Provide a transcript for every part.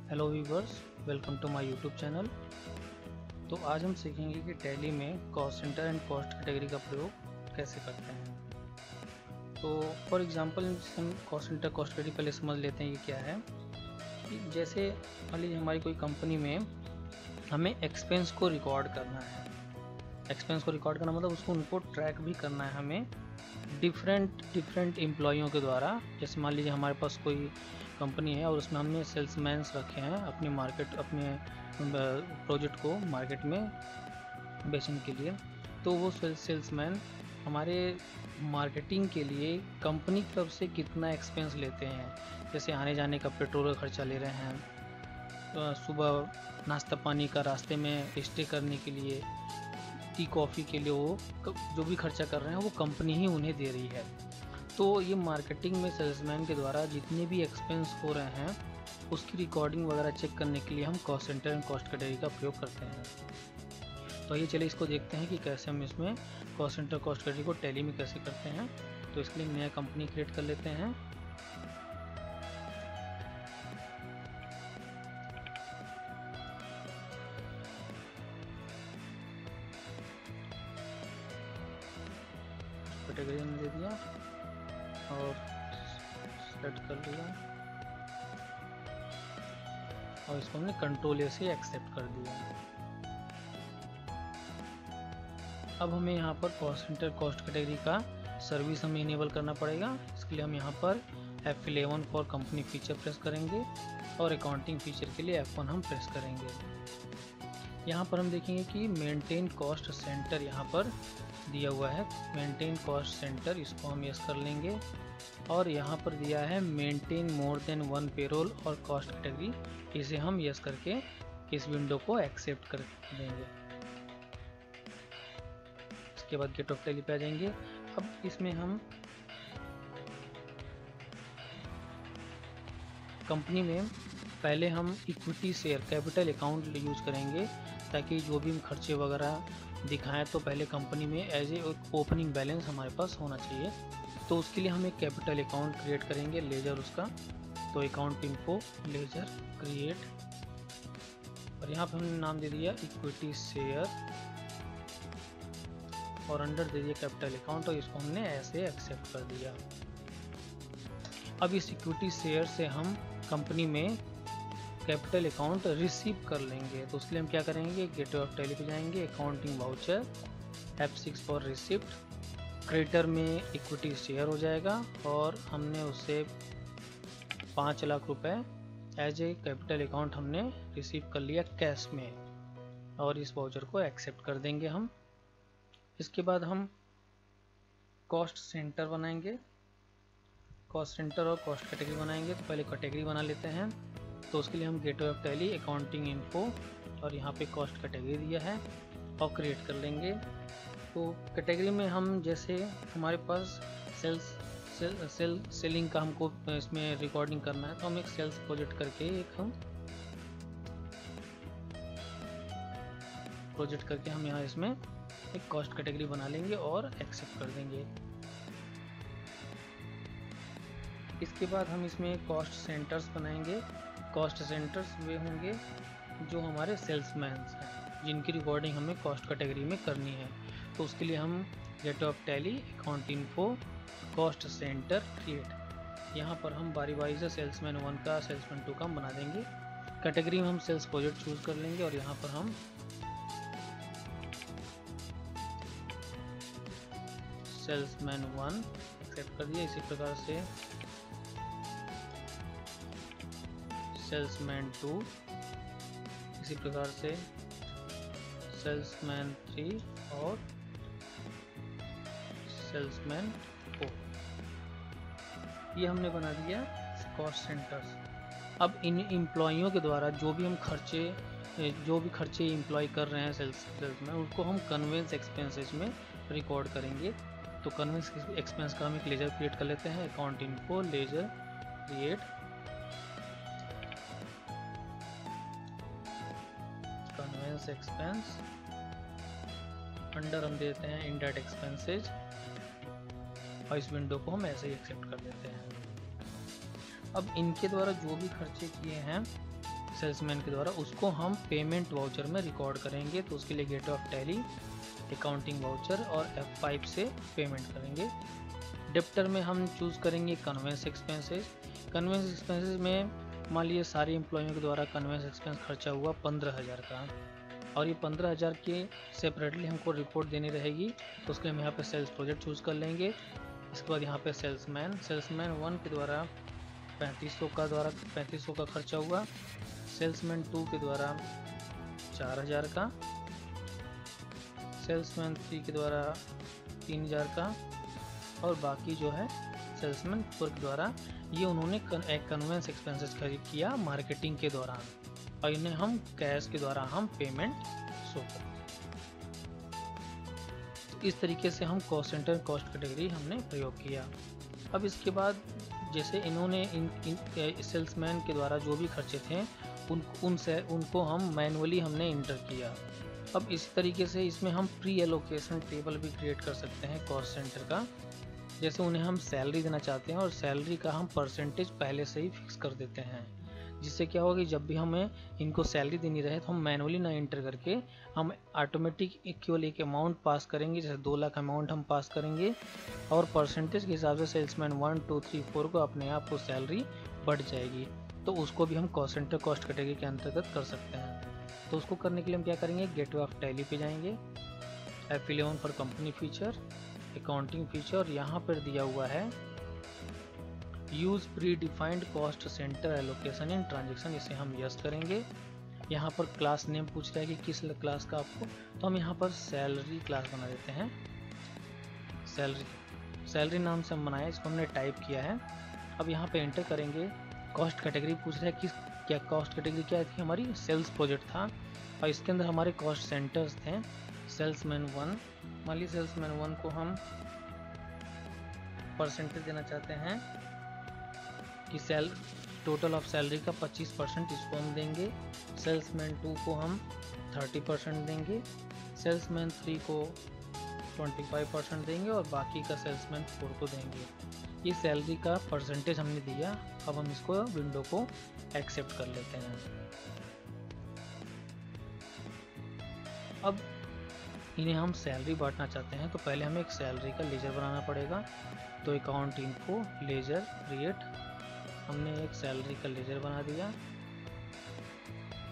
Hello viewers, welcome to my YouTube channel. तो आज हम सीखेंगे कि टैली में cost centre and cost category का प्रयोग कैसे करते हैं। तो फॉर एग्जांपल हम कॉस्ट सेंटर कॉस्ट कैटेगरी पहले समझ लेते हैं कि क्या है। कि जैसे मान लीजिए हमारी कोई कंपनी में हमें एक्सपेंस को रिकॉर्ड करना है। एक्सपेंस को रिकॉर्ड करना मतलब उसको उनको ट्रैक भी करना है हमें डिफरेंट एम्प्लॉइयों के द्वारा। जैसे मान लीजिए हमारे पास कोई कंपनी है और उसमें हमने सेल्समैन्स रखे हैं अपने प्रोजेक्ट को मार्केट में बेचने के लिए। तो वो सेल्समैन हमारे मार्केटिंग के लिए कंपनी की तरफ से कितना एक्सपेंस लेते हैं। जैसे आने जाने का पेट्रोल का खर्चा ले रहे हैं, तो सुबह नाश्ता पानी का, रास्ते में स्टे करने के लिए, टी कॉफ़ी के लिए, वो जो भी खर्चा कर रहे हैं वो कंपनी ही उन्हें दे रही है। तो ये मार्केटिंग में सेल्समैन के द्वारा जितने भी एक्सपेंस हो रहे हैं उसकी रिकॉर्डिंग वगैरह चेक करने के लिए हम cost centre and cost category का प्रयोग करते हैं। तो ये चलिए इसको देखते हैं कि कैसे हम इसमें कॉस्ट सेंटर कॉस्ट कैटेगरी को टैली में कैसे करते हैं। तो इसके लिए नया कंपनी क्रिएट कर लेते हैं। कैटेगरी हमने दे दिया और सेट कर लिया और इसको हमने कंट्रोल ए से एक्सेप्ट कर दिया। अब हमें यहाँ पर कॉस्ट सेंटर कॉस्ट कैटेगरी का सर्विस हमें इनेबल करना पड़ेगा। इसके लिए हम यहाँ पर F11 for company feature press करेंगे और अकाउंटिंग फीचर के लिए F1 हम प्रेस करेंगे। यहाँ पर हम देखेंगे कि मेंटेन कॉस्ट सेंटर यहाँ पर दिया हुआ है। मेंटेन कॉस्ट सेंटर, इसको हम यस कर लेंगे। और यहाँ पर दिया है maintain more than one payroll और कॉस्ट कैटेगरी, इसे हम यस करके इस विंडो को एक्सेप्ट कर देंगे। इसके बाद गेट ऑफ टैली पे आ जाएंगे। अब इसमें हम कंपनी में पहले हम equity share capital account use करेंगे, ताकि जो भी हम खर्चे वगैरह दिखाएं तो पहले कंपनी में एज ए ओपनिंग बैलेंस हमारे पास होना चाहिए। तो उसके लिए हम एक कैपिटल अकाउंट क्रिएट करेंगे, लेजर उसका। तो अकाउंट इन्फो लेजर क्रिएट, और यहाँ पर हमने नाम दे दिया इक्विटी शेयर और अंडर दे दिया कैपिटल अकाउंट, और इसको हमने ऐसे एक्सेप्ट कर दिया। अब इस इक्विटी शेयर से हम कंपनी में कैपिटल अकाउंट रिसीव कर लेंगे। तो उसके लिए हम क्या करेंगे, गेट ऑफ टैली पे जाएंगे, accounting voucher F6 for receipt, creditor में इक्विटी शेयर हो जाएगा और हमने उससे 5 लाख रुपए एज ए कैपिटल अकाउंट हमने रिसीव कर लिया कैश में, और इस वाउचर को एक्सेप्ट कर देंगे हम। इसके बाद हम कॉस्ट सेंटर बनाएंगे, कॉस्ट सेंटर और कॉस्ट कैटेगरी बनाएंगे। तो पहले कैटेगरी बना लेते हैं। तो उसके लिए हम gate of Tally accounting info और यहाँ पे कॉस्ट कैटेगरी दिया है और क्रिएट कर लेंगे। तो कैटेगरी में हम जैसे हमारे पास सेलिंग का हमको इसमें रिकॉर्डिंग करना है, तो हम एक सेल्स प्रोजेक्ट करके हम यहाँ इसमें एक कॉस्ट कैटेगरी बना लेंगे और एक्सेप्ट कर देंगे। इसके बाद हम इसमें कॉस्ट सेंटर्स बनाएंगे। कॉस्ट सेंटर्स वे होंगे जो हमारे सेल्समैन्स हैं, जिनकी रिकॉर्डिंग हमें कॉस्ट कैटेगरी में करनी है। तो उसके लिए हम gate of Tally account info cost centre create, यहाँ पर हम बारी बारी से सेल्समैन 1 का सेल्समैन 2 का हम बना देंगे। कैटेगरी में हम सेल्स प्रोजेक्ट चूज कर लेंगे और यहाँ पर हम सेल्समैन 1 एक्सेप्ट कर दिया। इसी प्रकार से सेल्समैन 2, इसी प्रकार से सेल्समैन 3 और सेल्समैन 4, ये हमने बना दिया कॉस्ट सेंटर्स। अब इन एम्प्लॉइयों के द्वारा जो भी खर्चे एम्प्लॉय कर रहे हैं सेल्समैन, उनको हम कन्वेंस एक्सपेंसेस में रिकॉर्ड करेंगे। तो कन्वेंस एक्सपेंस का हम एक लेजर क्रिएट कर लेते हैं, account info ledger create conveyance expense, under हम देते हैं इनडायरेक्ट एक्सपेंसेज, और इस विंडो को हम ऐसे ही एक्सेप्ट कर देते हैं। अब इनके द्वारा जो भी खर्चे किए हैं सेल्समैन के द्वारा, उसको हम पेमेंट वाउचर में रिकॉर्ड करेंगे। तो उसके लिए gateway of Tally, accounting voucher और F5 से पेमेंट करेंगे। डेप्टर में हम चूज़ करेंगे कन्वेंस एक्सपेंसेस। कन्वेंस एक्सपेंसेस में मान लीजिए सारे एम्प्लॉइयों के द्वारा कन्वेंस एक्सपेंस खर्चा हुआ 15,000 का, और ये 15,000 के सेपरेटली हमको रिपोर्ट देनी रहेगी। तो उसके लिए हम यहाँ पे सेल्स प्रोजेक्ट चूज़ कर लेंगे। इसके बाद यहाँ पे सेल्समैन 1 के द्वारा 3500 का खर्चा हुआ, सेल्समैन 2 के द्वारा 4,000 का, सेल्समैन 3 के द्वारा 3,000 का, और बाकी जो है सेल्समैन 4 के द्वारा, ये उन्होंने कन्वेंस एक्सपेंसेस खरीद किया मार्केटिंग के दौरान, और इन्हें हम कैश के द्वारा हम पेमेंट शो करें। इस तरीके से हम कॉस्ट सेंटर कॉस्ट कैटेगरी हमने प्रयोग किया। अब इसके बाद जैसे इन्होंने इन सेल्समैन के द्वारा जो भी खर्चे थे उनको हम मैनुअली हमने इंटर किया। अब इसी तरीके से इसमें हम प्री एलोकेशन टेबल भी क्रिएट कर सकते हैं कॉस्ट सेंटर का। जैसे उन्हें हम सैलरी देना चाहते हैं और सैलरी का हम परसेंटेज पहले से ही फिक्स कर देते हैं, जिससे क्या होगा कि जब भी हमें इनको सैलरी देनी रहे तो हम मैनुअली ना इंटर करके हम ऑटोमेटिक केवल एक अमाउंट पास करेंगे। जैसे 2 लाख अमाउंट हम पास करेंगे और परसेंटेज के हिसाब से सेल्समैन 1, 2, 3, 4 को अपने आप को सैलरी बढ़ जाएगी। तो उसको भी हम कॉस्ट सेंटर कॉस्ट कैटेगरी के अंतर्गत कर सकते हैं। तो उसको करने के लिए हम क्या करेंगे, गेटवे ऑफ टैली पे जाएंगे, F11 for company feature, accounting feature, और यहाँ पर दिया हुआ है use pre defined cost centre allocation in transaction, इसे हम यस करेंगे। यहाँ पर क्लास नेम पूछ रहा है कि किस क्लास का आपको, तो हम यहाँ पर सैलरी क्लास बना देते हैं। सैलरी नाम से हम बनाए, इसको हमने टाइप किया है। अब यहाँ पे एंटर करेंगे। कॉस्ट कैटेगरी पूछ रहा है कि क्या कॉस्ट कैटेगरी क्या थी हमारी, सेल्स प्रोजेक्ट था, और इसके अंदर हमारे कॉस्ट सेंटर्स थे सेल्समैन 1। मान लीजिए सेल्समैन 1 को हम परसेंटेज देना चाहते हैं कि टोटल ऑफ सैलरी का 25% इसको हम देंगे। सेल्समैन 2 को हम 30% देंगे, सेल्समैन 3 को 25% देंगे, और बाकी का सेल्समैन 4 को देंगे। ये सैलरी का परसेंटेज हमने दिया। अब हम इसको विंडो को एक्सेप्ट कर लेते हैं। अब इन्हें हम सैलरी बांटना चाहते हैं, तो पहले हमें एक सैलरी का लेजर बनाना पड़ेगा। तो अकाउंट इन्फो लेजर क्रिएट, हमने एक सैलरी का लेजर बना दिया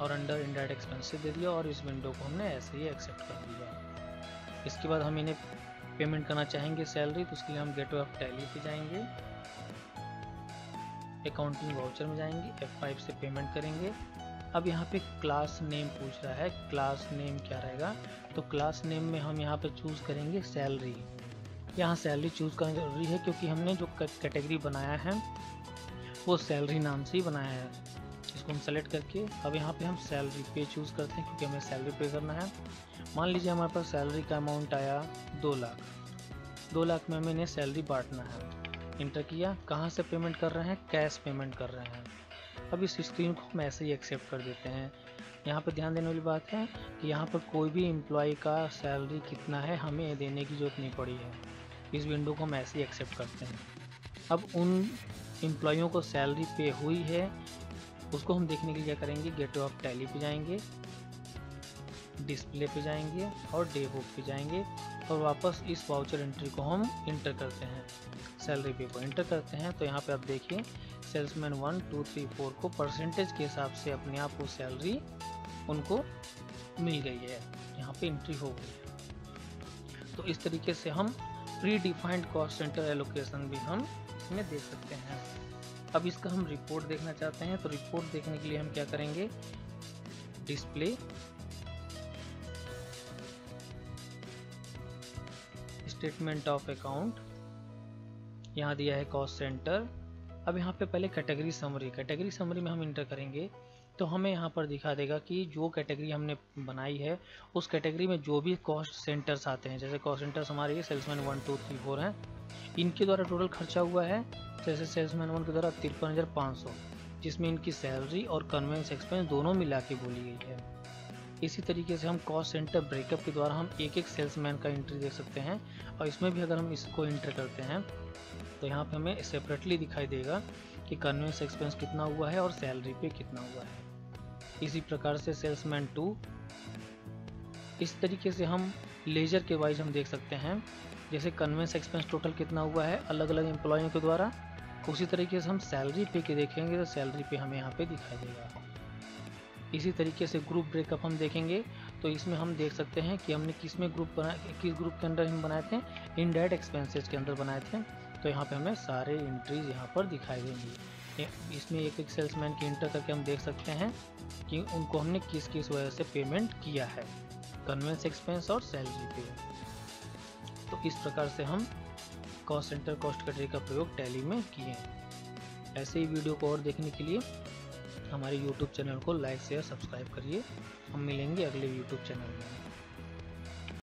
और अंडर इनडायरेक्ट एक्सपेंसेस दे दिया, और इस विंडो को हमने ऐसे ही एक्सेप्ट कर दिया। इसके बाद हम इन्हें पेमेंट करना चाहेंगे सैलरी, तो उसके लिए हम गेटवे ऑफ टैली पे जाएंगे, अकाउंटिंग वाउचर में जाएंगे, F5 से पेमेंट करेंगे। अब यहाँ पे क्लास नेम पूछ रहा है, क्लास नेम क्या रहेगा, तो क्लास नेम में हम यहाँ पे चूज़ करेंगे सैलरी। यहाँ सैलरी चूज़ करना जरूरी है क्योंकि हमने जो कैटेगरी बनाया है वो सैलरी नाम से ही बनाया है। इसको हम सेलेक्ट करके अब यहाँ पे हम सैलरी पे चूज़ करते हैं क्योंकि हमें सैलरी पे करना है। मान लीजिए हमारे पास सैलरी का अमाउंट आया 2 लाख। 2 लाख में हमें इन्हें सैलरी बांटना है। इंटर किया, कहाँ से पेमेंट कर रहे हैं, कैश पेमेंट कर रहे हैं। अब इस स्क्रीन को हम ऐसे ही एक्सेप्ट कर देते हैं। यहाँ पर ध्यान देने वाली बात है कि यहाँ पर कोई भी एम्प्लॉय का सैलरी कितना है हमें देने की जरूरत नहीं पड़ी है। इस विंडो को हम ऐसे ही एक्सेप्ट करते हैं। अब उन एम्प्लॉयों को सैलरी पे हुई है उसको हम देखने के लिए क्या करेंगे, गेटवे ऑफ टैली पे जाएंगे, डिस्प्ले पे जाएंगे और डे बुक पे जाएंगे, और वापस इस वाउचर एंट्री को हम इंटर करते हैं, सैलरी पे को इंटर करते हैं। तो यहाँ पे आप देखिए सेल्समैन 1, 2, 3, 4 को परसेंटेज के हिसाब से अपने आप वो सैलरी उनको मिल गई है, यहाँ पे एंट्री हो गई है। तो इस तरीके से हम pre defined cost centre allocation भी हम इसमें देख सकते हैं। अब इसका हम रिपोर्ट देखना चाहते हैं, तो रिपोर्ट देखने के लिए हम क्या करेंगे, डिस्प्ले, स्टेटमेंट ऑफ अकाउंट, यहाँ दिया है कॉस्ट सेंटर। अब यहाँ पे पहले कैटेगरी समरी में हम इंटर करेंगे तो हमें यहाँ पर दिखा देगा कि जो कैटेगरी हमने बनाई है उस कैटेगरी में जो भी कॉस्ट सेंटर्स आते हैं, जैसे कॉस्ट सेंटर्स हमारे ये सेल्समैन 1, 2, 3, 4 हैं, इनके द्वारा टोटल खर्चा हुआ है। जैसे सेल्समैन 1 के द्वारा 53,500, जिसमें इनकी सैलरी और कन्वेंस एक्सपेंस दोनों मिला के बोली गई है। इसी तरीके से हम कॉस्ट सेंटर ब्रेकअप के द्वारा हम एक एक सेल्समैन का एंट्री देख सकते हैं, और इसमें भी अगर हम इसको इंटर करते हैं तो यहाँ पे हमें सेपरेटली दिखाई देगा कि कन्वेंस एक्सपेंस कितना हुआ है और सैलरी पे कितना हुआ है। इसी प्रकार से सेल्समैन 2। इस तरीके से हम लेजर के वाइज हम देख सकते हैं, जैसे कन्वेंस एक्सपेंस टोटल कितना हुआ है अलग अलग एम्प्लॉयों के द्वारा, उसी तरीके से हम सैलरी पे के देखेंगे तो सैलरी पे हमें यहाँ पे दिखाई देगा। इसी तरीके से ग्रुप ब्रेकअप हम देखेंगे तो इसमें हम देख सकते हैं कि हमने किस ग्रुप के अंदर हम बनाए थे, इनडायरेक्ट एक्सपेंसेस के अंदर बनाए थे। तो यहाँ पे हमें सारे एंट्रीज यहाँ पर दिखाई देंगी। इसमें एक एक सेल्समैन की एंटर करके हम देख सकते हैं कि उनको हमने किस किस वजह से पेमेंट किया है, कन्वेंस एक्सपेंस और सैलरी पे। तो इस प्रकार से हम कॉस्ट सेंटर कॉस्ट कैटेगरी का प्रयोग टैली में किए हैं। ऐसे ही वीडियो को और देखने के लिए हमारे YouTube चैनल को लाइक शेयर सब्सक्राइब करिए। हम मिलेंगे अगले YouTube चैनल में।